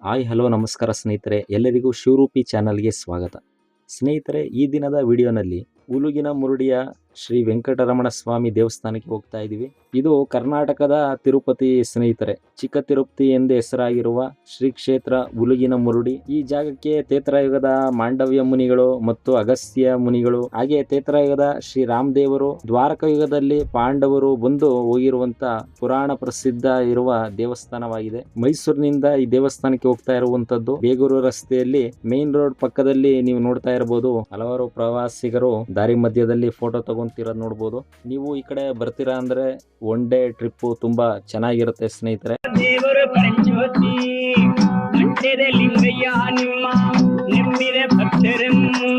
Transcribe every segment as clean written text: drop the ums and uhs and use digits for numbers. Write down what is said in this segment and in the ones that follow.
Hi hello ನಮಸ್ಕಾರ ಸ್ನೇಹಿತರೆ, ಎಲ್ಲರಿಗೂ ಶಿವರೂಪಿ ಚಾನಲ್ಗೆ ಸ್ವಾಗತ. ಸ್ನೇಹಿತರೆ, ಈ ದಿನದ ವಿಡಿಯೋನಲ್ಲಿ ಉಲುಗಿನ ಮುರುಡಿಯ ಶ್ರೀ ವೆಂಕಟರಮಣ ಸ್ವಾಮಿ ದೇವಸ್ಥಾನಕ್ಕೆ ಹೋಗ್ತಾ ಇದ್ದೀವಿ. ಇದು ಕರ್ನಾಟಕದ ತಿರುಪತಿ ಸ್ನೇಹಿತರೆ. ಚಿಕ್ಕ ತಿರುಪತಿ ಎಂದೇ ಹೆಸರಾಗಿರುವ ಶ್ರೀ ಕ್ಷೇತ್ರ ಉಲುಗಿನ ಮುರುಡಿ. ಈ ಜಾಗಕ್ಕೆ ತ್ರೇತಾಯುಗದ ಮಾಂಡವ್ಯ ಮುನಿಗಳು ಮತ್ತು ಅಗಸ್ತ್ಯ ಮುನಿಗಳು, ಹಾಗೆ ತ್ರೇತಾಯುಗದ ಶ್ರೀ ರಾಮದೇವರು, ದ್ವಾರಕ ಯುಗದಲ್ಲಿ ಪಾಂಡವರು ಬಂದು ಹೋಗಿರುವಂತ ಪುರಾಣ ಪ್ರಸಿದ್ಧ ಇರುವ ದೇವಸ್ಥಾನವಾಗಿದೆ. ಮೈಸೂರಿನಿಂದ ಈ ದೇವಸ್ಥಾನಕ್ಕೆ ಹೋಗ್ತಾ ಇರುವಂತದ್ದು ಬೇಗೂರು ರಸ್ತೆಯಲ್ಲಿ ಮೇನ್ ರೋಡ್ ಪಕ್ಕದಲ್ಲಿ ನೀವು ನೋಡ್ತಾ ಇರಬಹುದು. ಹಲವಾರು ಪ್ರವಾಸಿಗರು ದಾರಿ ಮಧ್ಯದಲ್ಲಿ ಫೋಟೋ ತಗೊಂತಿರೋದು ನೋಡಬಹುದು. ನೀವು ಈ ಕಡೆ ಬರ್ತೀರಾ ಅಂದ್ರೆ ಒನ್ ಡೇ ಟ್ರಿಪ್ ತುಂಬಾ ಚೆನ್ನಾಗಿರುತ್ತೆ ಸ್ನೇಹಿತರೆ. ದೇವರು ಪರಂಜ್ಯೋತಿ ಮಂಡ್ಯದ ಲಿಂಗಯ್ಯ ನಿಮ್ಮ ನೆಮ್ಮಿದೆ ಭಕ್ತರನ್ನು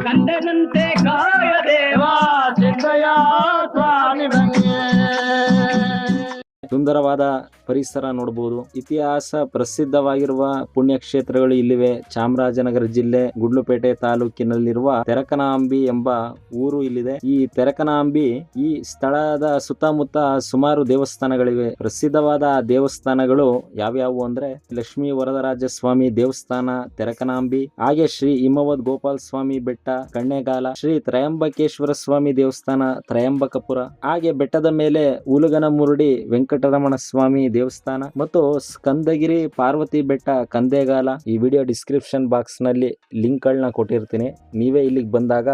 ಕಂದನಂತೆ ಕಾಯ ದೇವಾ ಸಿದ್ದಯ್ಯ ಸ್ವಾಮಿ ಬನ್ನಿಯೇ. ಸುಂದರವಾದ ಪರಿಸರ ನೋಡಬಹುದು. ಇತಿಹಾಸ ಪ್ರಸಿದ್ಧವಾಗಿರುವ ಪುಣ್ಯಕ್ಷೇತ್ರಗಳು ಇಲ್ಲಿವೆ. ಚಾಮರಾಜನಗರ ಜಿಲ್ಲೆ ಗುಡ್ಲುಪೇಟೆ ತಾಲೂಕಿನಲ್ಲಿರುವ ತೆರಕನಾಂಬಿ ಎಂಬ ಊರು ಇಲ್ಲಿದೆ. ಈ ತೆರಕನಾಂಬಿ ಈ ಸ್ಥಳದ ಸುತ್ತಮುತ್ತ ಸುಮಾರು ದೇವಸ್ಥಾನಗಳಿವೆ. ಪ್ರಸಿದ್ಧವಾದ ದೇವಸ್ಥಾನಗಳು ಯಾವ್ಯಾವು ಅಂದ್ರೆ ಲಕ್ಷ್ಮೀ ವರದರಾಜ ಸ್ವಾಮಿ ದೇವಸ್ಥಾನ ತೆರಕನಾಂಬಿ, ಹಾಗೆ ಶ್ರೀ ಹಿಮವದ್ ಗೋಪಾಲ ಸ್ವಾಮಿ ಬೆಟ್ಟ ಕಣ್ಣೆಗಾಲ, ಶ್ರೀ ತ್ರಯಂಬಕೇಶ್ವರ ಸ್ವಾಮಿ ದೇವಸ್ಥಾನ ತ್ರಯಂಬಕಪುರ, ಹಾಗೆ ಬೆಟ್ಟದ ಮೇಲೆ ಉಲುಗನ ಮುರುಡಿ ವೆಂಕಟರಮಣ ಸ್ವಾಮಿ ದೇವಸ್ಥಾನ ಮತ್ತು ಸ್ಕಂದಗಿರಿ ಪಾರ್ವತಿ ಬೆಟ್ಟ ಕಂದೆಗಾಲ. ಈ ವಿಡಿಯೋ ಡಿಸ್ಕ್ರಿಪ್ಷನ್ ಬಾಕ್ಸ್ ನಲ್ಲಿ ಲಿಂಕ್ ಗಳನ್ನ ಕೊಟ್ಟಿರ್ತೀನಿ. ನೀವೇ ಇಲ್ಲಿಗೆ ಬಂದಾಗ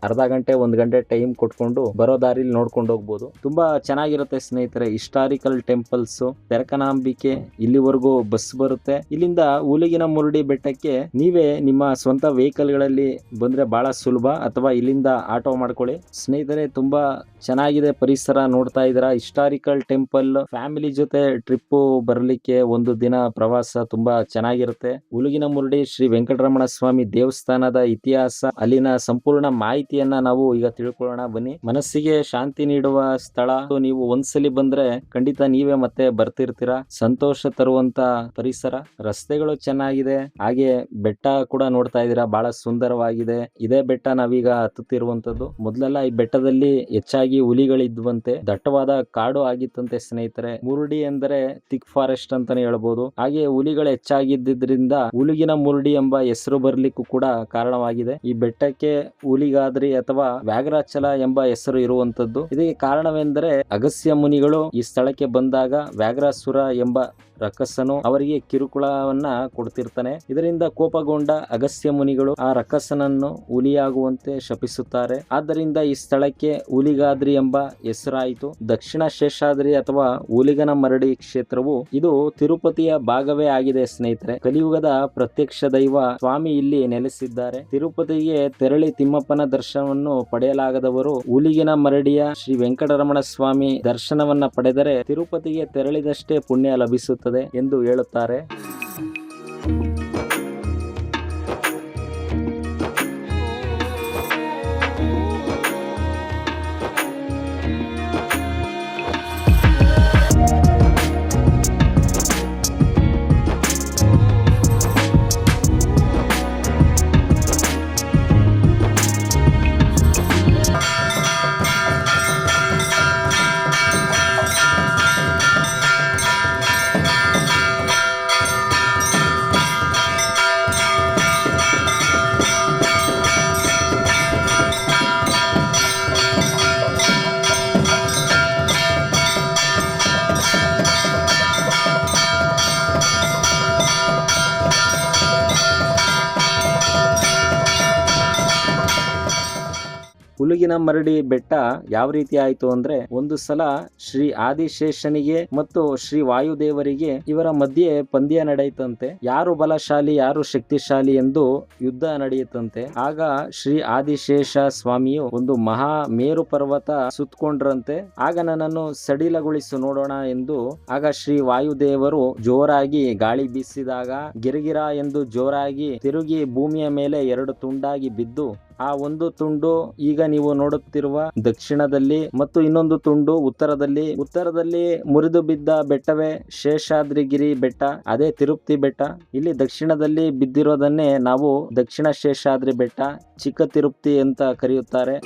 ಅರ್ಧ ಗಂಟೆ 1 ಗಂಟೆ ಟೈಮ್ ಕೊಟ್ಕೊಂಡು ಬರೋ ದಾರಿಲಿ ನೋಡ್ಕೊಂಡು ಹೋಗ್ಬೋದು. ತುಂಬಾ ಚೆನ್ನಾಗಿರುತ್ತೆ ಸ್ನೇಹಿತರೆ. ಹಿಸ್ಟಾರಿಕಲ್ ಟೆಂಪಲ್ಸ್ ತೆರಕನಾಂಬಿಕೆ ಇಲ್ಲಿವರೆಗೂ ಬಸ್ ಬರುತ್ತೆ. ಇಲ್ಲಿಂದ ಉಲುಗಿನ ಮುರುಡಿ ಬೆಟ್ಟಕ್ಕೆ ನೀವೇ ನಿಮ್ಮ ಸ್ವಂತ ವೆಹಿಕಲ್ ಗಳಲ್ಲಿ ಬಂದ್ರೆ ಬಹಳ ಸುಲಭ, ಅಥವಾ ಇಲ್ಲಿಂದ ಆಟೋ ಮಾಡ್ಕೊಳ್ಳಿ. ಸ್ನೇಹಿತರೆ, ತುಂಬಾ ಚೆನ್ನಾಗಿದೆ ಪರಿಸರ. ನೋಡ್ತಾ ಇದ್ದೀರಾ, ಹಿಸ್ಟಾರಿಕಲ್ ಟೆಂಪಲ್. ಫ್ಯಾಮಿಲಿ ಜೊತೆ ಟ್ರಿಪ್ ಬರಲಿಕ್ಕೆ ಒಂದು ದಿನ ಪ್ರವಾಸ ತುಂಬಾ ಚೆನ್ನಾಗಿರುತ್ತೆ. ಉಲುಗಿನ ಮುರುಡಿ ಶ್ರೀ ವೆಂಕಟರಮಣ ಸ್ವಾಮಿ ದೇವಸ್ಥಾನದ ಇತಿಹಾಸ, ಅಲ್ಲಿನ ಸಂಪೂರ್ಣ ಮಾಹಿತಿಯನ್ನ ನಾವು ಈಗ ತಿಳ್ಕೊಳ್ಳೋಣ ಬನ್ನಿ. ಮನಸ್ಸಿಗೆ ಶಾಂತಿ ನೀಡುವ ಸ್ಥಳ. ನೀವು ಒಂದ್ಸಲಿ ಬಂದ್ರೆ ಖಂಡಿತ ನೀವೇ ಮತ್ತೆ ಬರ್ತಿರ್ತೀರಾ. ಸಂತೋಷ ತರುವಂತ ಪರಿಸರ, ರಸ್ತೆಗಳು ಚೆನ್ನಾಗಿದೆ, ಹಾಗೆ ಬೆಟ್ಟ ಕೂಡ ನೋಡ್ತಾ ಇದ್ದೀರಾ ಬಹಳ ಸುಂದರವಾಗಿದೆ. ಇದೇ ಬೆಟ್ಟ ನಾವೀಗ ಹತ್ತುತ್ತಿರುವಂತದ್ದು. ಮೊದಲೆಲ್ಲ ಈ ಬೆಟ್ಟದಲ್ಲಿ ಹೆಚ್ಚಾಗಿ ಹುಲಿಗಳಿದ್ವಂತೆ, ದಟ್ಟವಾದ ಕಾಡು ಆಗಿತ್ತಂತೆ ಸ್ನೇಹಿತರೆ. ಮುರುಡಿ ಎಂದರೆ ಥಿಕ್ ಫಾರೆಸ್ಟ್ ಅಂತಾನೆ ಹೇಳ್ಬೋದು. ಹಾಗೆ ಹುಲಿಗಳು ಹೆಚ್ಚಾಗಿದ್ದರಿಂದ ಉಲುಗಿನ ಮುರುಡಿ ಎಂಬ ಹೆಸರು ಬರ್ಲಿಕ್ಕೂ ಕೂಡ ಕಾರಣವಾಗಿದೆ. ಈ ಬೆಟ್ಟಕ್ಕೆ ಹುಲಿಗಾದ್ರಿ ಅಥವಾ ವ್ಯಾಘ್ರಾಚಲ ಎಂಬ ಹೆಸರು ಇರುವಂತದ್ದು. ಇದಕ್ಕೆ ಕಾರಣವೆಂದರೆ ಅಗಸ್ತ್ಯ ಮುನಿಗಳು ಈ ಸ್ಥಳಕ್ಕೆ ಬಂದಾಗ ವ್ಯಾಘ್ರಾಸುರ ಎಂಬ ರಕ್ಕಸನು ಅವರಿಗೆ ಕಿರುಕುಳವನ್ನ ಕೊಡ್ತಿರ್ತಾನೆ. ಇದರಿಂದ ಕೋಪಗೊಂಡ ಅಗಸ್ತ್ಯ ಮುನಿಗಳು ಆ ರಕ್ಕಸನನ್ನು ಹುಲಿಯಾಗುವಂತೆ ಶಪಿಸುತ್ತಾರೆ. ಆದ್ದರಿಂದ ಈ ಸ್ಥಳಕ್ಕೆ ಹುಲಿಗಾದ್ರಿ ಎಂಬ ಹೆಸರಾಯಿತು. ದಕ್ಷಿಣ ಶೇಷಾದ್ರಿ ಅಥವಾ ಉಲುಗನ ಮರಡಿ ಕ್ಷೇತ್ರವು ಇದು ತಿರುಪತಿಯ ಭಾಗವೇ ಆಗಿದೆ ಸ್ನೇಹಿತರೆ. ಕಲಿಯುಗದ ಪ್ರತ್ಯಕ್ಷ ದೈವ ಸ್ವಾಮಿ ಇಲ್ಲಿ ನೆಲೆಸಿದ್ದಾರೆ. ತಿರುಪತಿಗೆ ತೆರಳಿ ತಿಮ್ಮಪ್ಪನ ದರ್ಶನವನ್ನು ಪಡೆಯಲಾಗದವರು ಉಲುಗಿನ ಮರಡಿಯ ಶ್ರೀ ವೆಂಕಟರಮಣ ಸ್ವಾಮಿ ದರ್ಶನವನ್ನ ಪಡೆದರೆ ತಿರುಪತಿಗೆ ತೆರಳಿದಷ್ಟೇ ಪುಣ್ಯ ಲಭಿಸುತ್ತದೆ ಎಂದು ಹೇಳುತ್ತಾರೆ. ಉಲುಗಿನ ಮರಡಿ ಬೆಟ್ಟ ಯಾವ ರೀತಿ ಆಯ್ತು ಅಂದ್ರೆ, ಒಂದು ಸಲ ಶ್ರೀ ಆದಿಶೇಷನಿಗೆ ಮತ್ತು ಶ್ರೀ ವಾಯುದೇವರಿಗೆ ಇವರ ಮಧ್ಯೆ ಪಂದ್ಯ ನಡೆಯುತ್ತಂತೆ. ಯಾರು ಬಲಶಾಲಿ ಯಾರು ಶಕ್ತಿಶಾಲಿ ಎಂದು ಯುದ್ಧ ನಡೆಯುತ್ತಂತೆ. ಆಗ ಶ್ರೀ ಆದಿಶೇಷ ಸ್ವಾಮಿಯು ಒಂದು ಮಹಾ ಮೇರು ಪರ್ವತ ಸುತ್ತಕೊಂಡ್ರಂತೆ. ಆಗ ನನ್ನನ್ನು ಸಡಿಲಗೊಳಿಸು ನೋಡೋಣ ಎಂದು ಆಗ ಶ್ರೀ ವಾಯುದೇವರು ಜೋರಾಗಿ ಗಾಳಿ ಬೀಸಿದಾಗ ಗಿರಿಗಿರ ಎಂದು ಜೋರಾಗಿ ತಿರುಗಿ ಭೂಮಿಯ ಮೇಲೆ 2 ತುಂಡಾಗಿ ಬಿದ್ದು, ಆ ಒಂದು ತುಂಡು ಈಗ ನೀವು ನೋಡುತ್ತಿರುವ ದಕ್ಷಿಣದಲ್ಲಿ ಮತ್ತು ಇನ್ನೊಂದು ತುಂಡು ಉತ್ತರದಲ್ಲಿ ಮುರಿದು ಬಿದ್ದ ಬೆಟ್ಟವೇ ಶೇಷಾದ್ರಿಗಿರಿ ಬೆಟ್ಟ, ಅದೇ ತಿರುಪತಿ ಬೆಟ್ಟ. ಇಲ್ಲಿ ದಕ್ಷಿಣದಲ್ಲಿ ಬಿದ್ದಿರೋದನ್ನೇ ನಾವು ದಕ್ಷಿಣ ಶೇಷಾದ್ರಿ ಬೆಟ್ಟ, ಚಿಕ್ಕ ತಿರುಪತಿ ಅಂತ ಕರೆಯುತ್ತಾರೆ.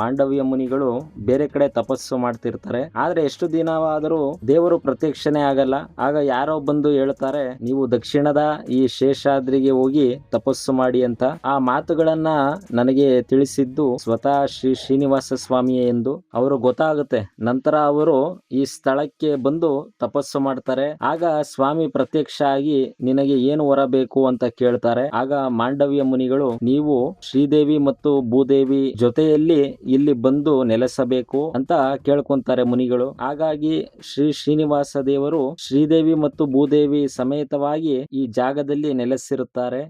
ಮಾಂಡವ್ಯ ಮುನಿಗಳು ಬೇರೆ ಕಡೆ ತಪಸ್ಸು ಮಾಡ್ತಿರ್ತಾರೆ. ಆದ್ರೆ ಎಷ್ಟು ದಿನವಾದರೂ ದೇವರು ಪ್ರತ್ಯಕ್ಷನೇ ಆಗಲ್ಲ. ಆಗ ಯಾರೋ ಬಂದು ಹೇಳ್ತಾರೆ, ನೀವು ದಕ್ಷಿಣದ ಈ ಶೇಷಾದ್ರಿಗೆ ಹೋಗಿ ತಪಸ್ಸು ಮಾಡಿ ಅಂತ. ಆ ಮಾತುಗಳನ್ನ ನನಗೆ ತಿಳಿಸಿದ್ದು ಸ್ವತಃ ಶ್ರೀ ಶ್ರೀನಿವಾಸ ಸ್ವಾಮಿಯೇ ಎಂದು ಅವರು ಗೊತ್ತಾಗುತ್ತೆ. ನಂತರ ಅವರು ಈ ಸ್ಥಳಕ್ಕೆ ಬಂದು ತಪಸ್ಸು ಮಾಡ್ತಾರೆ. ಆಗ ಸ್ವಾಮಿ ಪ್ರತ್ಯಕ್ಷ ಆಗಿ ನಿನಗೆ ಏನು ವರ ಬೇಕು ಅಂತ ಕೇಳ್ತಾರೆ. ಆಗ ಮಾಂಡವ್ಯ ಮುನಿಗಳು, ನೀವು ಶ್ರೀದೇವಿ ಮತ್ತು ಭೂದೇವಿ ಜೊತೆಯಲ್ಲಿ ಇಲ್ಲಿ ಬಂದು ನೆಲೆಸಬೇಕು ಅಂತ ಕೇಳ್ಕೊಂತಾರೆ ಮುನಿಗಳು. ಹಾಗಾಗಿ ಶ್ರೀ ಶ್ರೀನಿವಾಸ ದೇವರು ಶ್ರೀದೇವಿ ಮತ್ತು ಭೂದೇವಿ ಸಮೇತವಾಗಿ ಈ ಜಾಗದಲ್ಲಿ ನೆಲೆಸಿರುತ್ತಾರೆ.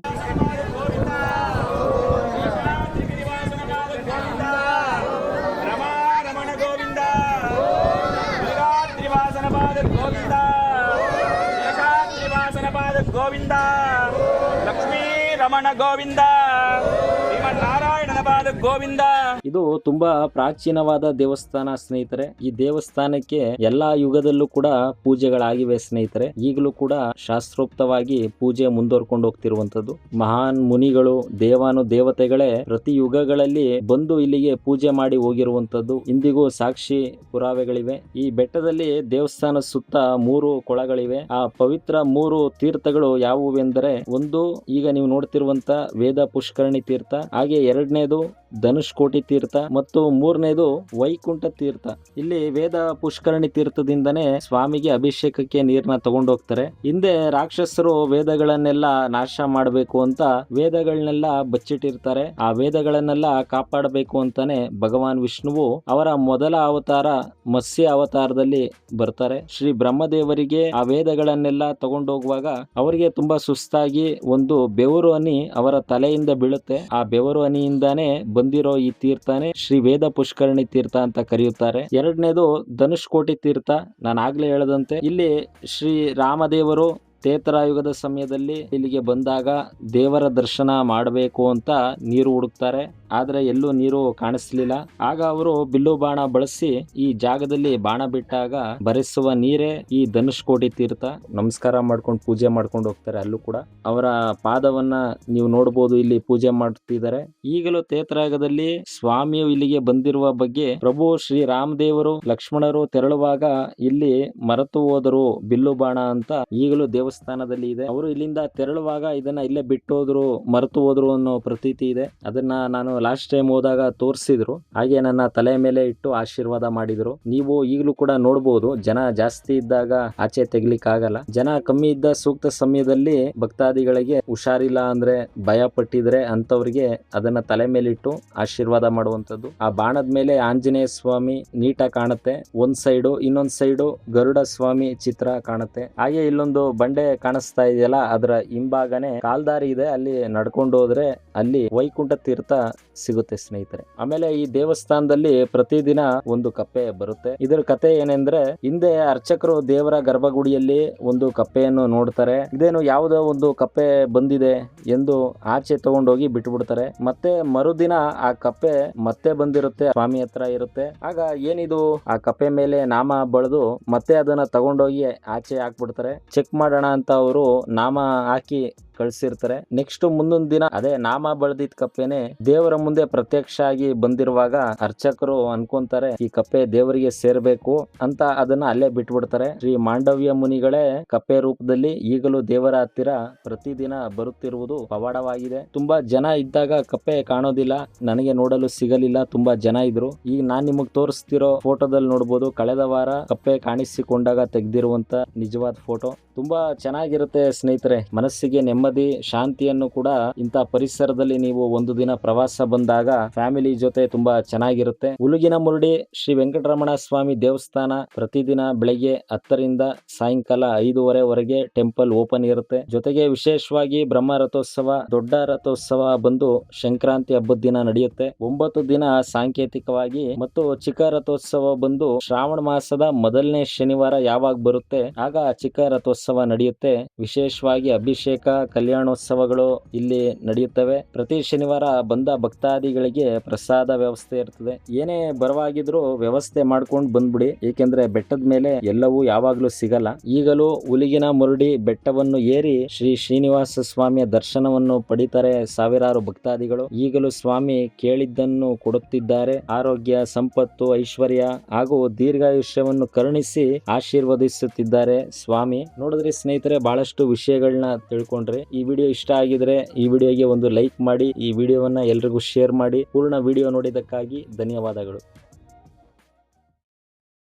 ಗೋವಿಂದ ಲಕ್ಷ್ಮೀ ರಮಣ ಗೋವಿಂದ ಶ್ರೀಮನ್ನಾರಾಯಣನ ಪಾದ ಗೋವಿಂದ. ಇದು ತುಂಬಾ ಪ್ರಾಚೀನವಾದ ದೇವಸ್ಥಾನ ಸ್ನೇಹಿತರೆ. ಈ ದೇವಸ್ಥಾನಕ್ಕೆ ಎಲ್ಲಾ ಯುಗದಲ್ಲೂ ಕೂಡ ಪೂಜೆಗಳಾಗಿವೆ ಸ್ನೇಹಿತರೆ. ಈಗಲೂ ಕೂಡ ಶಾಸ್ತ್ರೋಕ್ತವಾಗಿ ಪೂಜೆ ಮುಂದುವರ್ಕೊಂಡು ಹೋಗ್ತಿರುವಂತದ್ದು. ಮಹಾನ್ ಮುನಿಗಳು ದೇವಾನು ದೇವತೆಗಳೇ ಪ್ರತಿ ಯುಗಗಳಲ್ಲಿ ಬಂದು ಇಲ್ಲಿಗೆ ಪೂಜೆ ಮಾಡಿ ಹೋಗಿರುವಂತದ್ದು ಇಂದಿಗೂ ಸಾಕ್ಷಿ ಪುರಾವೆಗಳಿವೆ. ಈ ಬೆಟ್ಟದಲ್ಲಿ ದೇವಸ್ಥಾನ ಸುತ್ತ 3 ಕೊಳಗಳಿವೆ. ಆ ಪವಿತ್ರ 3 ತೀರ್ಥಗಳು ಯಾವುವೆಂದರೆ, ಒಂದು ಈಗ ನೀವು ನೋಡ್ತಿರುವಂತ ವೇದ ಪುಷ್ಕರಣಿ ತೀರ್ಥ, ಹಾಗೆ ಎರಡನೇದು ಧನುಷ್ಕೋಟಿ ತೀರ್ಥ ಮತ್ತು 3ನೇದು ವೈಕುಂಠ ತೀರ್ಥ. ಇಲ್ಲಿ ವೇದ ಪುಷ್ಕರಣಿ ತೀರ್ಥದಿಂದನೇ ಸ್ವಾಮಿಗೆ ಅಭಿಷೇಕಕ್ಕೆ ನೀರನ್ನ ತಗೊಂಡು ಹೋಗ್ತಾರೆ. ಹಿಂದೆ ರಾಕ್ಷಸರು ವೇದಗಳನ್ನೆಲ್ಲ ನಾಶ ಮಾಡಬೇಕು ಅಂತ ವೇದಗಳನ್ನೆಲ್ಲ ಬಚ್ಚಿಟ್ಟಿರ್ತಾರೆ. ಆ ವೇದಗಳನ್ನೆಲ್ಲ ಕಾಪಾಡಬೇಕು ಅಂತಾನೆ ಭಗವಾನ್ ವಿಷ್ಣುವು ಅವರ ಮೊದಲ ಅವತಾರ ಮತ್ಸ್ಯ ಅವತಾರದಲ್ಲಿ ಬರ್ತಾರೆ. ಶ್ರೀ ಬ್ರಹ್ಮದೇವರಿಗೆ ಆ ವೇದಗಳನ್ನೆಲ್ಲ ತಗೊಂಡೋಗುವಾಗ ಅವರಿಗೆ ತುಂಬಾ ಸುಸ್ತಾಗಿ ಒಂದು ಬೆವರು ಹನಿ ಅವರ ತಲೆಯಿಂದ ಬೀಳುತ್ತೆ. ಆ ಬೆವರು ಹನಿಯಿಂದಾನೇ ಬಂದಿರೋ ಈ ತೀರ್ಥನೇ ಶ್ರೀ ವೇದ ಪುಷ್ಕರಣಿ ತೀರ್ಥ ಅಂತ ಕರೆಯುತ್ತಾರೆ. ಎರಡನೇದು ಧನುಷ್ಕೋಟಿ ತೀರ್ಥ. ನಾನು ಆಗ್ಲೇ ಹೇಳದಂತೆ ಇಲ್ಲಿ ಶ್ರೀ ರಾಮದೇವರು ತ್ರೇತಾಯುಗದ ಸಮಯದಲ್ಲಿ ಇಲ್ಲಿಗೆ ಬಂದಾಗ ದೇವರ ದರ್ಶನ ಮಾಡಬೇಕು ಅಂತ ನೀರು ಹುಡುಕ್ತಾರೆ. ಆದ್ರೆ ಎಲ್ಲೂ ನೀರು ಕಾಣಿಸ್ಲಿಲ್ಲ. ಆಗ ಅವರು ಬಿಲ್ಲು ಬಾಣ ಬಳಸಿ ಈ ಜಾಗದಲ್ಲಿ ಬಾಣ ಬಿಟ್ಟಾಗ ಬರೆಸುವ ನೀರೇ ಈ ಧನುಷ್ಕೋಟಿ ತೀರ್ಥ. ನಮಸ್ಕಾರ ಮಾಡ್ಕೊಂಡು ಪೂಜೆ ಮಾಡ್ಕೊಂಡು ಹೋಗ್ತಾರೆ. ಅಲ್ಲೂ ಕೂಡ ಅವರ ಪಾದವನ್ನ ನೀವು ನೋಡಬಹುದು, ಇಲ್ಲಿ ಪೂಜೆ ಮಾಡ್ತಿದ್ದಾರೆ. ಈಗಲೂ ತ್ರೇತಾಯುಗದಲ್ಲಿ ಸ್ವಾಮಿಯು ಇಲ್ಲಿಗೆ ಬಂದಿರುವ ಬಗ್ಗೆ ಪ್ರಭು ಶ್ರೀ ರಾಮದೇವರು ಲಕ್ಷ್ಮಣರು ತೆರಳುವಾಗ ಇಲ್ಲಿ ಮರೆತು ಹೋದರು ಬಿಲ್ಲು ಬಾಣ ಅಂತ ಈಗಲೂ ದೇವಸ್ಥಾನದಲ್ಲಿ ಇದೆ. ಅವರು ಇಲ್ಲಿಂದ ತೆರಳುವಾಗ ಇದನ್ನ ಇಲ್ಲೇ ಬಿಟ್ಟು ಹೋದ್ರು, ಮರೆತು ಹೋದ್ರು ಅನ್ನೋ ಪ್ರತೀತಿ ಇದೆ. ಅದನ್ನ ನಾನು ಲಾಸ್ಟ್ ಟೈಮ್ ಹೋದಾಗ ತೋರಿಸಿದ್ರು. ಹಾಗೆ ನನ್ನ ತಲೆ ಮೇಲೆ ಇಟ್ಟು ಆಶೀರ್ವಾದ ಮಾಡಿದ್ರು. ನೀವು ಈಗಲೂ ಕೂಡ ನೋಡಬಹುದು, ಜನ ಜಾಸ್ತಿ ಇದ್ದಾಗ ಆಚೆ ತೆಗಿಲಿಕ್ಕೆ ಆಗಲ್ಲ. ಜನ ಕಮ್ಮಿ ಇದ್ದ ಸೂಕ್ತ ಸಮಯದಲ್ಲಿ ಭಕ್ತಾದಿಗಳಿಗೆ ಹುಷಾರಿಲ್ಲ ಅಂದ್ರೆ, ಭಯ ಪಟ್ಟಿದ್ರೆ ಅಂತವ್ರಿಗೆ ಅದನ್ನ ತಲೆ ಮೇಲೆ ಇಟ್ಟು ಆಶೀರ್ವಾದ ಮಾಡುವಂತದ್ದು. ಆ ಬಾಣದ ಮೇಲೆ ಆಂಜನೇಯ ಸ್ವಾಮಿ ನೀಟಾಗಿ ಕಾಣುತ್ತೆ ಒಂದ್ ಸೈಡು, ಇನ್ನೊಂದ್ ಸೈಡು ಗರುಡ ಸ್ವಾಮಿ ಚಿತ್ರ ಕಾಣುತ್ತೆ. ಹಾಗೆ ಇಲ್ಲೊಂದು ಬಂಡೆ ಕಾಣಿಸ್ತಾ ಇದೆಯಲ್ಲ, ಅದರ ಹಿಂಭಾಗನೆ ಕಾಲ್ದಾರಿ ಇದೆ. ಅಲ್ಲಿ ನಡ್ಕೊಂಡು ಹೋದ್ರೆ ಅಲ್ಲಿ ವೈಕುಂಠ ತೀರ್ಥ ಸಿಗುತ್ತೆ ಸ್ನೇಹಿತರೆ. ಆಮೇಲೆ ಈ ದೇವಸ್ಥಾನದಲ್ಲಿ ಪ್ರತಿದಿನ ಒಂದು ಕಪ್ಪೆ ಬರುತ್ತೆ. ಇದರ ಕತೆ ಏನೆಂದ್ರೆ, ಹಿಂದೆ ಅರ್ಚಕರು ದೇವರ ಗರ್ಭಗುಡಿಯಲ್ಲಿ ಒಂದು ಕಪ್ಪೆಯನ್ನು ನೋಡ್ತಾರೆ. ಇದೇನು ಯಾವುದೋ ಒಂದು ಕಪ್ಪೆ ಬಂದಿದೆ ಎಂದು ಆಚೆ ತಗೊಂಡೋಗಿ ಬಿಟ್ಬಿಡ್ತಾರೆ. ಮತ್ತೆ ಮರುದಿನ ಆ ಕಪ್ಪೆ ಮತ್ತೆ ಬಂದಿರುತ್ತೆ, ಸ್ವಾಮಿ ಹತ್ರ ಇರುತ್ತೆ. ಆಗ ಏನಿದು, ಆ ಕಪ್ಪೆ ಮೇಲೆ ನಾಮ ಬಳಿದು ಮತ್ತೆ ಅದನ್ನ ತಗೊಂಡೋಗಿ ಆಚೆ ಹಾಕ್ಬಿಡ್ತಾರೆ. ಚೆಕ್ ಮಾಡೋಣ ಅಂತ ಅವರು ನಾಮ ಹಾಕಿ ಕಳ್ಸಿರ್ತಾರೆ. ನೆಕ್ಸ್ಟ್ ಮುಂದೊಂದ್ ದಿನ ಅದೇ ನಾಮ ಬಳದಿದ್ ಕಪ್ಪೆನೆ ದೇವರ ಮುಂದೆ ಪ್ರತ್ಯಕ್ಷ ಆಗಿ ಬಂದಿರುವಾಗ ಅರ್ಚಕರು ಅನ್ಕೊಂತಾರೆ ಈ ಕಪ್ಪೆ ದೇವರಿಗೆ ಸೇರ್ಬೇಕು ಅಂತ ಅದನ್ನ ಅಲ್ಲೇ ಬಿಟ್ಬಿಡ್ತಾರೆ. ಶ್ರೀ ಮಾಂಡವ್ಯ ಮುನಿಗಳೇ ಕಪ್ಪೆ ರೂಪದಲ್ಲಿ ಈಗಲೂ ದೇವರ ಹತ್ತಿರ ಪ್ರತಿದಿನ ಬರುತ್ತಿರುವುದು ಪವಾಡವಾಗಿದೆ. ತುಂಬಾ ಜನ ಇದ್ದಾಗ ಕಪ್ಪೆ ಕಾಣೋದಿಲ್ಲ, ನನಗೆ ನೋಡಲು ಸಿಗಲಿಲ್ಲ. ತುಂಬಾ ಜನ ಇದ್ರು. ಈಗ ನಾನ್ ನಿಮಗ್ ತೋರಿಸ್ತಿರೋ ಫೋಟೋದಲ್ಲಿ ನೋಡ್ಬೋದು, ಕಳೆದ ವಾರ ಕಪ್ಪೆ ಕಾಣಿಸಿಕೊಂಡಾಗ ತೆಗೆದಿರುವಂತ ನಿಜವಾದ ಫೋಟೋ. ತುಂಬಾ ಚೆನ್ನಾಗಿರುತ್ತೆ ಸ್ನೇಹಿತರೆ. ಮನಸ್ಸಿಗೆ ನೆಮ್ಮದಿ, ಶಾಂತಿಯನ್ನು ಕೂಡ ಇಂಥ ಪರಿಸರದಲ್ಲಿ ನೀವು ಒಂದು ದಿನ ಪ್ರವಾಸ ಬಂದಾಗ ಫ್ಯಾಮಿಲಿ ಜೊತೆ ತುಂಬಾ ಚೆನ್ನಾಗಿರುತ್ತೆ. ಉಲುಗಿನ ಮುರುಡಿ ಶ್ರೀ ವೆಂಕಟರಮಣ ಸ್ವಾಮಿ ದೇವಸ್ಥಾನ ಪ್ರತಿದಿನ ಬೆಳಗ್ಗೆ 10ರಿಂದ ಸಾಯಂಕಾಲ 5:30ವರೆಗೆ ಟೆಂಪಲ್ ಓಪನ್ ಇರುತ್ತೆ. ಜೊತೆಗೆ ವಿಶೇಷವಾಗಿ ಬ್ರಹ್ಮ ರಥೋತ್ಸವ, ದೊಡ್ಡ ರಥೋತ್ಸವ ಬಂದು ಸಂಕ್ರಾಂತಿ ಹಬ್ಬದ ದಿನ ನಡೆಯುತ್ತೆ. 9 ದಿನ ಸಾಂಕೇತಿಕವಾಗಿ ಮತ್ತು ಚಿಕ್ಕ ರಥೋತ್ಸವ ಬಂದು ಶ್ರಾವಣ ಮಾಸದ ಮೊದಲನೇ ಶನಿವಾರ ಯಾವಾಗ ಬರುತ್ತೆ ಆಗ ಚಿಕ್ಕ ರಥೋತ್ಸವ ನಡೆಯುತ್ತೆ. ವಿಶೇಷವಾಗಿ ಅಭಿಷೇಕ ಕಲ್ಯಾಣೋತ್ಸವಗಳು ಇಲ್ಲಿ ನಡೆಯುತ್ತವೆ. ಪ್ರತಿ ಶನಿವಾರ ಬಂದ ಭಕ್ತಾದಿಗಳಿಗೆ ಪ್ರಸಾದ ವ್ಯವಸ್ಥೆ ಇರ್ತದೆ. ಏನೇ ಬರವಾಗಿದ್ರು ವ್ಯವಸ್ಥೆ ಮಾಡ್ಕೊಂಡು ಬಂದ್ಬಿಡಿ, ಏಕೆಂದ್ರೆ ಬೆಟ್ಟದ ಮೇಲೆ ಎಲ್ಲವೂ ಯಾವಾಗ್ಲೂ ಸಿಗಲ್ಲ. ಈಗಲೂ ಹುಲಿಗಿನ ಮುರುಡಿ ಬೆಟ್ಟವನ್ನು ಏರಿ ಶ್ರೀ ಶ್ರೀನಿವಾಸ ಸ್ವಾಮಿಯ ದರ್ಶನವನ್ನು ಪಡಿತಾರೆ ಸಾವಿರಾರು ಭಕ್ತಾದಿಗಳು. ಈಗಲೂ ಸ್ವಾಮಿ ಕೇಳಿದ್ದನ್ನು ಕೊಡುತ್ತಿದ್ದಾರೆ. ಆರೋಗ್ಯ, ಸಂಪತ್ತು, ಐಶ್ವರ್ಯ ಹಾಗೂ ದೀರ್ಘಾಯುಷ್ಯವನ್ನು ಕರುಣಿಸಿ ಆಶೀರ್ವದಿಸುತ್ತಿದ್ದಾರೆ ಸ್ವಾಮಿ. ನೋಡಿದ್ರಿ ಸ್ನೇಹಿತರೆ, ಬಹಳಷ್ಟು ವಿಷಯಗಳನ್ನ ತಿಳ್ಕೊಂಡ್ರಿ. ಈ ವಿಡಿಯೋ ಇಷ್ಟ ಆಗಿದ್ರೆ ಈ ವಿಡಿಯೋಗೆ ಒಂದು ಲೈಕ್ ಮಾಡಿ, ಈ ವಿಡಿಯೋವನ್ನ ಎಲ್ರಿಗೂ ಶೇರ್ ಮಾಡಿ. ಪೂರ್ಣ ವಿಡಿಯೋ ನೋಡಿದ್ದಕ್ಕಾಗಿ ಧನ್ಯವಾದಗಳು.